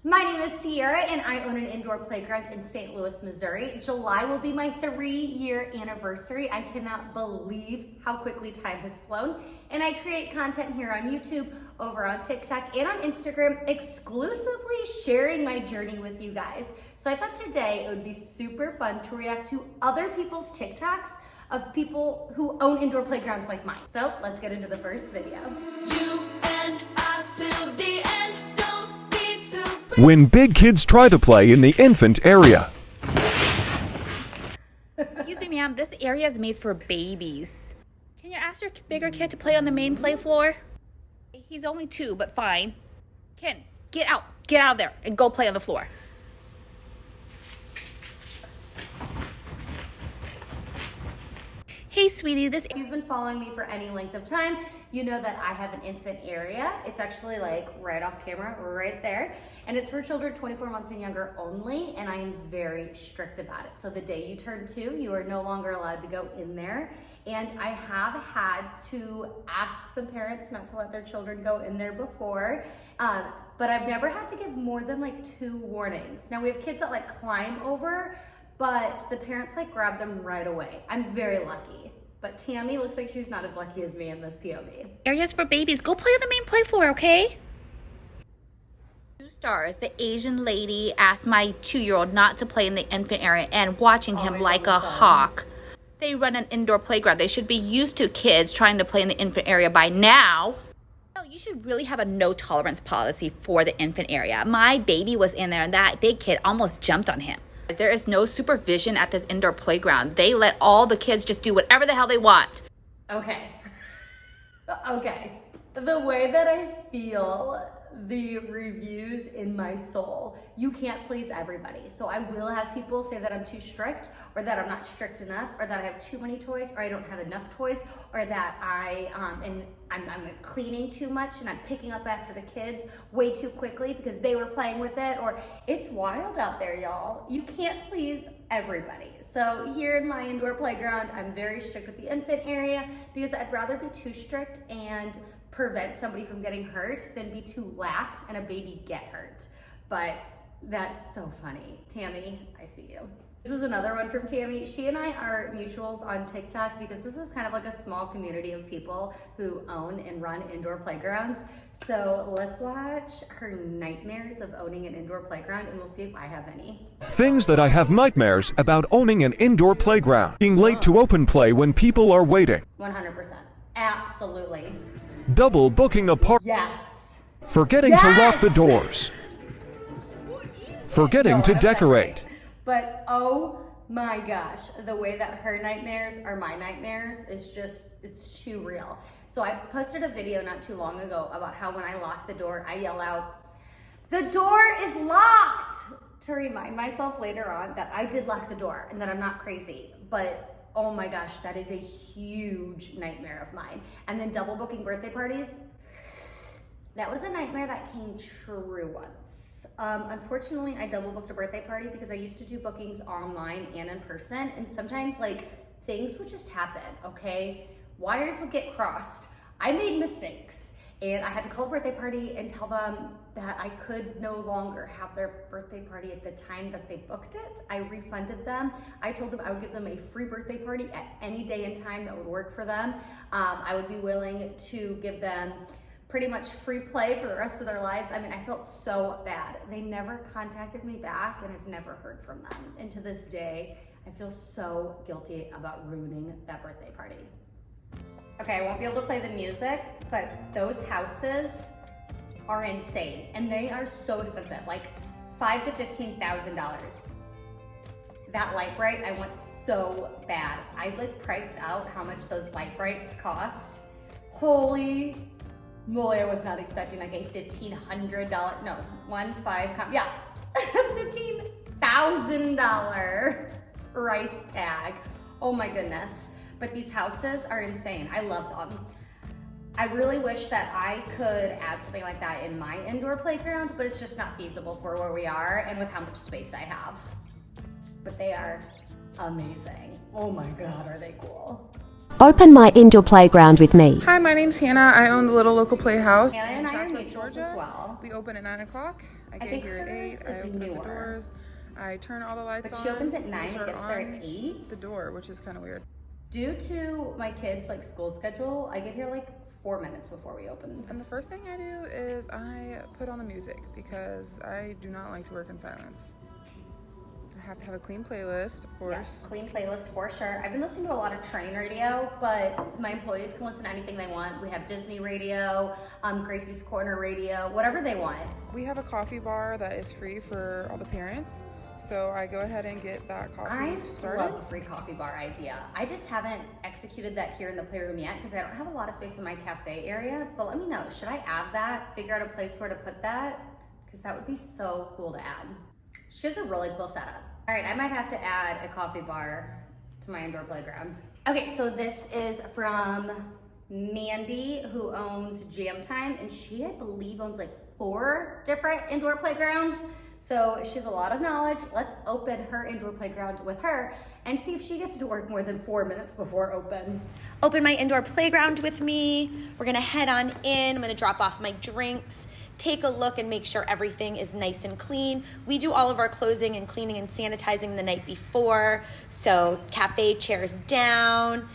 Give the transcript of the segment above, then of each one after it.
My name is Sierra and I own an indoor playground in St. Louis, Missouri. July will be my 3-year anniversary. I cannot believe how quickly time has flown. And I create content here on YouTube, over on TikTok, and on Instagram, exclusively sharing my journey with you guys. So I thought today it would be super fun to react to other people's TikToks of people who own indoor playgrounds like mine. So let's get into the first video. You and I till the end. When big kids try to play in the infant area. Excuse me, ma'am, this area is made for babies. Can you ask your bigger kid to play on the main play floor? He's only 2, but fine. Ken, get out of there and go play on the floor. Hey, sweetie, If you've been following me for any length of time, you know that I have an infant area. It's actually like right off camera, right there. And it's for children 24 months and younger only, and I am very strict about it. So the day you turn 2, you are no longer allowed to go in there. And I have had to ask some parents not to let their children go in there before, but I've never had to give more than like 2 warnings. Now we have kids that like climb over, but the parents like grab them right away. I'm very lucky. But Tammy looks like she's not as lucky as me in this POV. area's for babies. Go play on the main play floor, okay? 2 stars. The Asian lady asked my 2-year-old not to play in the infant area and watching him like a hawk. They run an indoor playground. They should be used to kids trying to play in the infant area by now. No, you should really have a no tolerance policy for the infant area. My baby was in there and that big kid almost jumped on him. There is no supervision at this indoor playground. They let all the kids just do whatever the hell they want. Okay. Okay. The way that I feel the reviews in my soul, you can't please everybody. So I will have people say that I'm too strict, or that I'm not strict enough, or that I have too many toys, or I don't have enough toys, or that I'm cleaning too much and I'm picking up after the kids way too quickly because they were playing with it, or it's wild out there, y'all. You can't please everybody. So here in my indoor playground, I'm very strict with the infant area because I'd rather be too strict and prevent somebody from getting hurt than be too lax and a baby get hurt. But that's so funny. Tammy, I see you. This is another one from Tammy. She and I are mutuals on TikTok because this is kind of like a small community of people who own and run indoor playgrounds. So let's watch her nightmares of owning an indoor playground and we'll see if I have any. Things that I have nightmares about owning an indoor playground. Being late to open play when people are waiting. 100%. Absolutely. Double booking a park. Yes. Forgetting to lock the doors. Forgetting to decorate. But oh my gosh, the way that her nightmares are my nightmares is just, it's too real. So I posted a video not too long ago about how when I lock the door, I yell out, "The door is locked!" to remind myself later on that I did lock the door and that I'm not crazy. But oh my gosh, that is a huge nightmare of mine. And then double booking birthday parties, that was a nightmare that came true once. Unfortunately, I double booked a birthday party because I used to do bookings online and in person, and sometimes like things would just happen, okay? Wires would get crossed. I made mistakes, and I had to call a birthday party and tell them that I could no longer have their birthday party at the time that they booked it. I refunded them. I told them I would give them a free birthday party at any day and time that would work for them. I would be willing to give them pretty much free play for the rest of their lives. I mean, I felt so bad. They never contacted me back and I've never heard from them. And to this day, I feel so guilty about ruining that birthday party. Okay, I won't be able to play the music, but those houses are insane and they are so expensive, like $5,000 to $15,000. That light bright, I want so bad. I like priced out how much those light brights cost. Holy moly, I was not expecting like a $1,500, no, yeah, $15,000 price tag. Oh my goodness. But these houses are insane. I love them. I really wish that I could add something like that in my indoor playground, but it's just not feasible for where we are and with how much space I have. But they are amazing. Oh my God, are they cool. Open my indoor playground with me. Hi, my name's Hannah. I own the Little Local Playhouse. Hannah and I are Chatsworth, mutuals as well. We open at 9 o'clock. I get here at 8, I open up the doors, I turn all the lights on. But she opens at 9 and which gets are there on at 8. the door, which is kind of weird. Due to my kids' like school schedule, I get here like 4 minutes before we open. And the first thing I do is I put on the music because I do not like to work in silence. I have to have a clean playlist, of course. Yes, clean playlist for sure. I've been listening to a lot of train radio, but my employees can listen to anything they want. We have Disney radio, Gracie's Corner radio, whatever they want. We have a coffee bar that is free for all the parents. So I go ahead and get that coffee started. I love a free coffee bar idea. I just haven't executed that here in the playroom yet because I don't have a lot of space in my cafe area. But let me know, should I add that? Figure out a place where to put that? Because that would be so cool to add. She has a really cool setup. All right, I might have to add a coffee bar to my indoor playground. Okay, so this is from Mandy, who owns Jam Time, and she, I believe, owns like 4 different indoor playgrounds. So she has a lot of knowledge. Let's open her indoor playground with her and see if she gets to work more than 4 minutes before open. Open my indoor playground with me. We're gonna head on in. I'm gonna drop off my drinks, take a look and make sure everything is nice and clean. We do all of our closing and cleaning and sanitizing the night before. So cafe chairs down,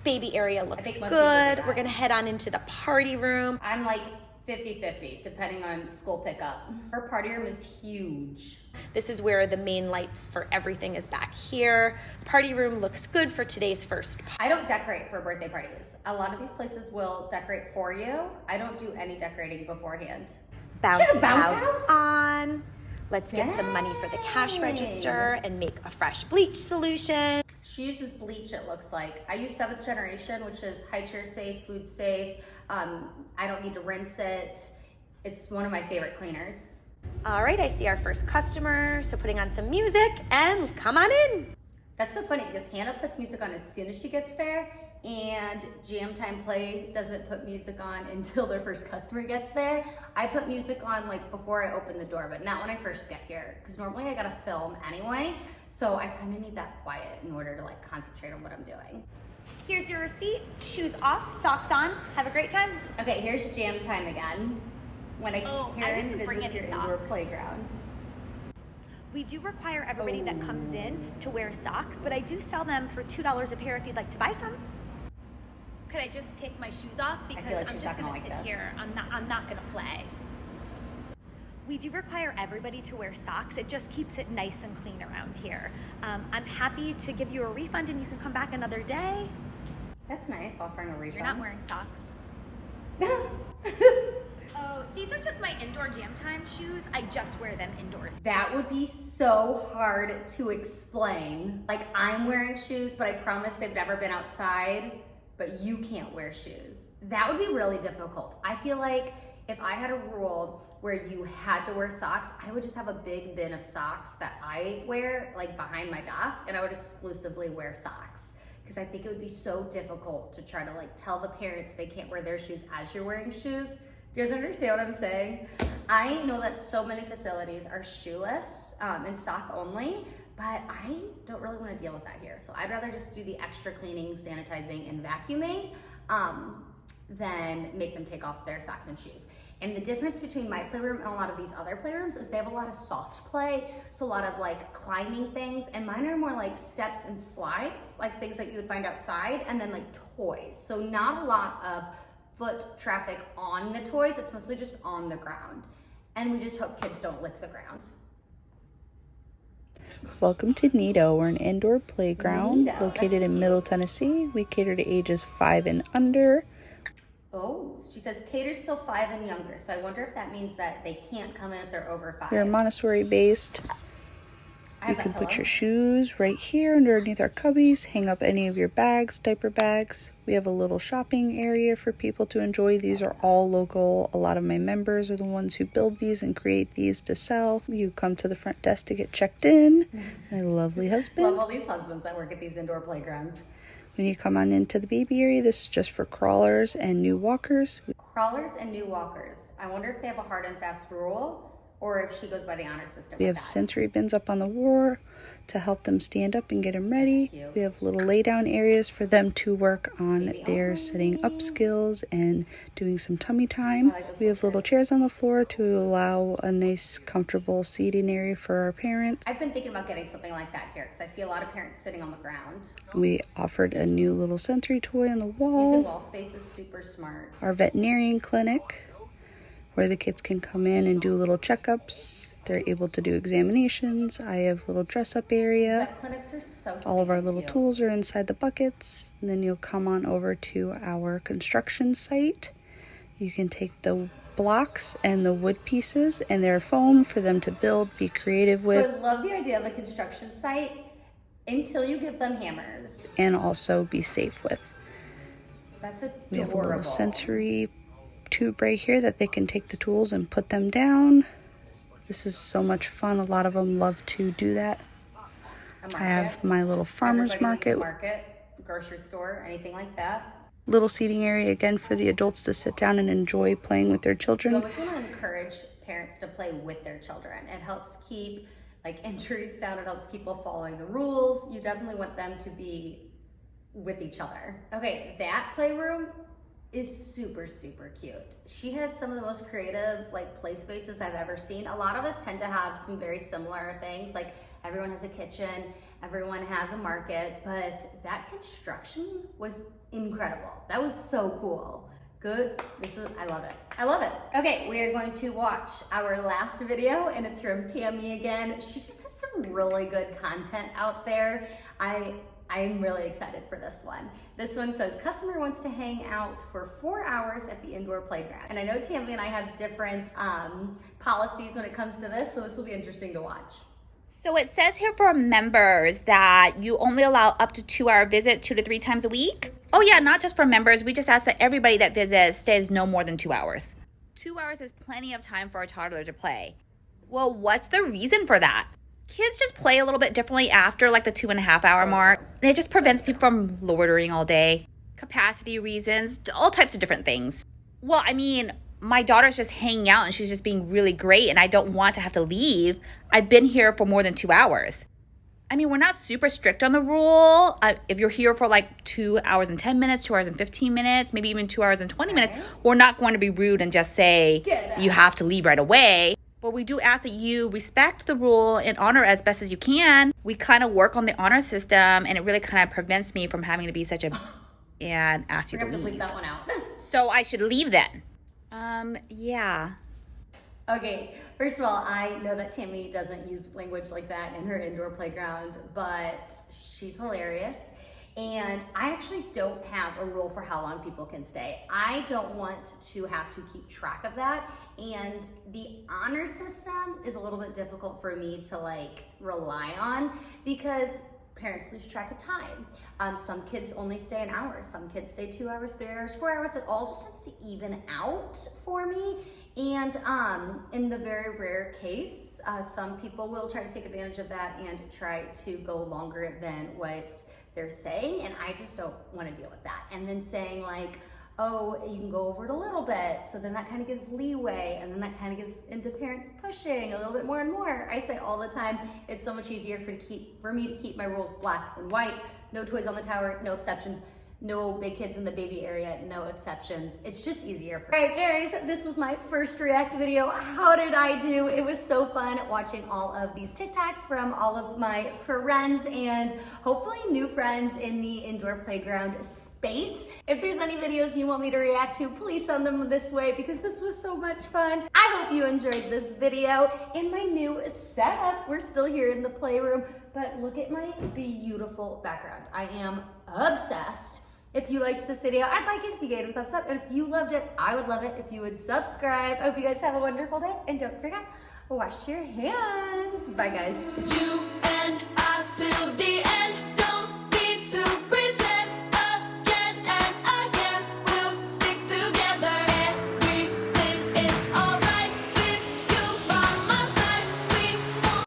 baby area looks good. We're gonna head on into the party room. I'm like 50-50, depending on school pickup. Her party room is huge. This is where the main lights for everything is back here. Party room looks good for today's first. I don't decorate for birthday parties. A lot of these places will decorate for you. I don't do any decorating beforehand. Bounce house on. Let's get some money for the cash register and make a fresh bleach solution. She uses bleach, it looks like. I use 7th generation, which is high chair safe, food safe. I don't need to rinse it. It's one of my favorite cleaners. All right, I see our first customer. So putting on some music and come on in. That's so funny because Hannah puts music on as soon as she gets there, and Jam Time Play doesn't put music on until their first customer gets there. I put music on like before I open the door, but not when I first get here, because normally I gotta film anyway. So I kind of need that quiet in order to like concentrate on what I'm doing. Here's your receipt. Shoes off, socks on. Have a great time. Okay, here's Jam Time again. When Karen visits your indoor playground. We do require everybody that comes in to wear socks, but I do sell them for $2 a pair if you'd like to buy some. Could I just take my shoes off because like I'm just gonna sit here. I'm not gonna play. We do require everybody to wear socks. It just keeps it nice and clean around here. I'm happy to give you a refund and you can come back another day. That's nice, offering a refund. You're not wearing socks. Oh, these are just my indoor Jam Time shoes. I just wear them indoors. That would be so hard to explain. Like, I'm wearing shoes, but I promise they've never been outside, but you can't wear shoes. That would be really difficult. I feel like if I had a rule where you had to wear socks, I would just have a big bin of socks that I wear like behind my desk, and I would exclusively wear socks. Because I think it would be so difficult to try to like tell the parents they can't wear their shoes as you're wearing shoes. Do you guys understand what I'm saying? I know that so many facilities are shoeless and sock only, but I don't really want to deal with that here. So I'd rather just do the extra cleaning, sanitizing, and vacuuming than make them take off their socks and shoes. And the difference between my playroom and a lot of these other playrooms is they have a lot of soft play, so a lot of like climbing things, and mine are more like steps and slides, like things that you would find outside, and then like toys. So not a lot of foot traffic on the toys, it's mostly just on the ground. And we just hope kids don't lick the ground. Welcome to Nido. We're an indoor playground located in Middle Tennessee. We cater to ages 5 and under. Oh, she says caters till 5 and younger. So I wonder if that means that they can't come in if they're over 5. We're Montessori based. You can put your shoes right here underneath our cubbies, hang up any of your bags, diaper bags. We have a little shopping area for people to enjoy. These are all local. A lot of my members are the ones who build these and create these to sell. You come to the front desk to get checked in. My lovely husband. Love all these husbands that work at these indoor playgrounds. When you come on into the baby area, this is just for crawlers and new walkers. Crawlers and new walkers. I wonder if they have a hard and fast rule, or if she goes by the honor system. We have sensory bins up on the wall to help them stand up and get them ready. We have little lay down areas for them to work on their setting up skills and doing some tummy time. We have little chairs on the floor to allow a nice comfortable seating area for our parents. I've been thinking about getting something like that here because I see a lot of parents sitting on the ground. We offered a new little sensory toy on the Using wall. wall space is super smart. Our veterinarian clinic, where the kids can come in and do little checkups. They're able to do examinations. I have little dress-up area. Vet clinics are so All of our stinking little cute. tools are inside the buckets. And then you'll come on over to our construction site. You can take the blocks and the wood pieces and their foam for them to build, be creative with, So I love the idea of the construction site until you give them hammers. and also be safe with. That's adorable. We have a little sensory tube right here that they can take the tools and put them down. This is so much fun. A lot of them love to do that. I have my little farmer's Everybody needs market. a market, grocery store, anything like that. Little seating area again for the adults to sit down and enjoy playing with their You children. always want to encourage parents to play with their children. It helps keep injuries down. It helps people following the rules. You definitely want them to be with each other. Okay, that playroom is super, super cute. She had some of the most creative play spaces I've ever seen. A lot of us tend to have some very similar things. Like everyone has a kitchen, everyone has a market, but that construction was incredible. That was so cool. Good. I love it. I love it. Okay, we are going to watch our last video, and it's from Tammy again. She just has some really good content out there. I'm really excited for this one. This one says, customer wants to hang out for 4 hours at the indoor playground. And I know Tammy and I have different policies when it comes to this, so this will be interesting to watch. So it says here for members that you only allow up to 2-hour visit 2 to 3 times a week. Oh yeah, not just for members. We just ask that everybody that visits stays no more than 2 hours. 2 hours is plenty of time for a toddler to play. Well, what's the reason for that? Kids just play a little bit differently after the 2.5 hour mark. It just prevents people from loitering all day. Capacity reasons, all types of different things. Well, I mean, my daughter's just hanging out and she's just being really great and I don't want to have to leave. I've been here for more than 2 hours. I mean, we're not super strict on the rule. If you're here for 2 hours and 10 minutes, 2 hours and 15 minutes, maybe even 2 hours and 20 minutes, we're not going to be rude and just say you have to leave right away. But we do ask that you respect the rule and honor as best as you can. We kind of work on the honor system and it really kind of prevents me from having to be such a and ask you to We're gonna leave. leave that one out. So I should leave then. Yeah. Okay, first of all, I know that Tammy doesn't use language like that in her indoor playground, but she's hilarious. And I actually don't have a rule for how long people can stay. I don't want to have to keep track of that. And the honor system is a little bit difficult for me to rely on because parents lose track of time. Some kids only stay an hour, some kids stay 2 hours, 3 hours, 4 hours. It all just tends to even out for me. And in the very rare case, some people will try to take advantage of that and try to go longer than what they're saying. And I just don't want to deal with that. And then saying oh, you can go over it a little bit. So then that kind of gives leeway. And then that kind of gives into parents pushing a little bit more and more. I say all the time, it's so much easier for me to keep my rules black and white. No toys on the tower, no exceptions. No big kids in the baby area, no exceptions. It's just easier for me. All right, guys, this was my first react video. How did I do? It was so fun watching all of these TikToks from all of my friends and hopefully new friends in the indoor playground space. If there's any videos you want me to react to, please send them this way because this was so much fun. I hope you enjoyed this video and my new setup. We're still here in the playroom, but look at my beautiful background. I am obsessed. If you liked this video, I'd like it if you gave it a thumbs up. And if you loved it, I would love it if you would subscribe. I hope you guys have a wonderful day. And don't forget, wash your hands. Bye, guys. You and I till the end.